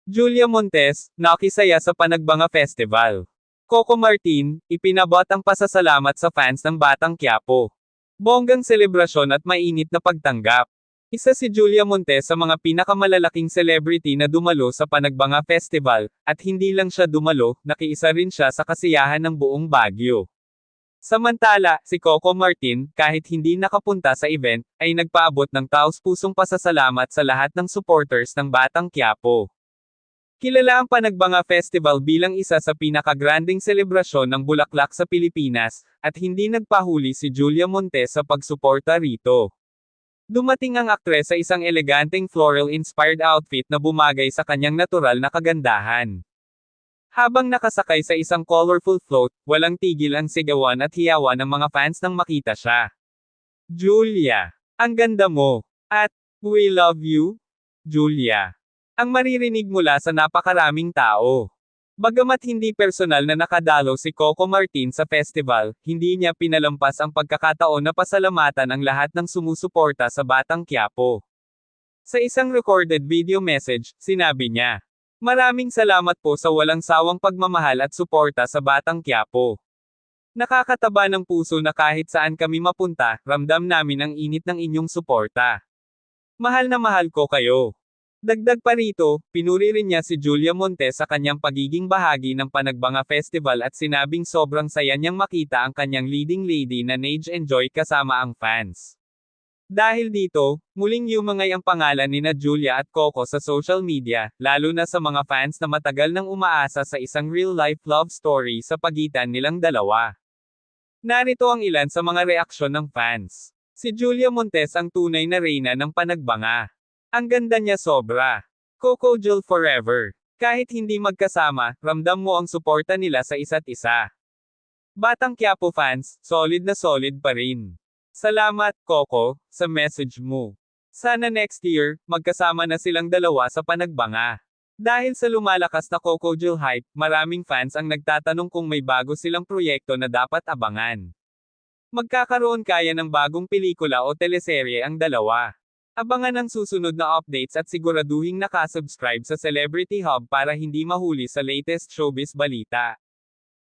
Julia Montes, nakisaya sa Panagbanga Festival. Coco Martin, ipinabot ang pasasalamat sa fans ng Batang Quiapo. Bonggang selebrasyon at mainit na pagtanggap. Isa si Julia Montes sa mga pinakamalalaking celebrity na dumalo sa Panagbanga Festival, at hindi lang siya dumalo, nakiisa rin siya sa kasiyahan ng buong Baguio. Samantala, si Coco Martin, kahit hindi nakapunta sa event, ay nagpaabot ng taos-pusong pasasalamat sa lahat ng supporters ng Batang Quiapo. Kilala ang Panagbanga Festival bilang isa sa pinakagranding selebrasyon ng bulaklak sa Pilipinas, at hindi nagpahuli si Julia Montes sa pagsuporta rito. Dumating ang aktres sa isang eleganteng floral-inspired outfit na bumagay sa kanyang natural na kagandahan. Habang nakasakay sa isang colorful float, walang tigil ang sigawan at hiyawan ng mga fans nang makita siya. "Julia, ang ganda mo!" At, "We love you, Julia." Ang maririnig mula sa napakaraming tao. Bagamat hindi personal na nakadalo si Coco Martin sa festival, hindi niya pinalampas ang pagkakataon na pasalamatan ang lahat ng sumusuporta sa Batang Quiapo. Sa isang recorded video message, sinabi niya, "Maraming salamat po sa walang sawang pagmamahal at suporta sa Batang Quiapo. Nakakataba ng puso na kahit saan kami mapunta, ramdam namin ang init ng inyong suporta. Mahal na mahal ko kayo." Dagdag pa rito, pinuri rin niya si Julia Montes sa kanyang pagiging bahagi ng Panagbanga Festival at sinabing sobrang saya niyang makita ang kanyang leading lady na nag-enjoy kasama ang fans. Dahil dito, muling yumangay ang pangalan nina Julia at Coco sa social media, lalo na sa mga fans na matagal nang umaasa sa isang real-life love story sa pagitan nilang dalawa. Narito ang ilan sa mga reaksyon ng fans. Si Julia Montes ang tunay na reyna ng Panagbanga. Ang ganda niya sobra. Coco Jul forever. Kahit hindi magkasama, ramdam mo ang suporta nila sa isa't isa. Batang Quiapo fans, solid na solid pa rin. Salamat, Coco, sa message mo. Sana next year, magkasama na silang dalawa sa Panagbanga. Dahil sa lumalakas na Coco Jul hype, maraming fans ang nagtatanong kung may bago silang proyekto na dapat abangan. Magkakaroon kaya ng bagong pelikula o teleserye ang dalawa. Abangan ang susunod na updates at siguraduhing nakasubscribe sa Celebrity Hub para hindi mahuli sa latest showbiz balita.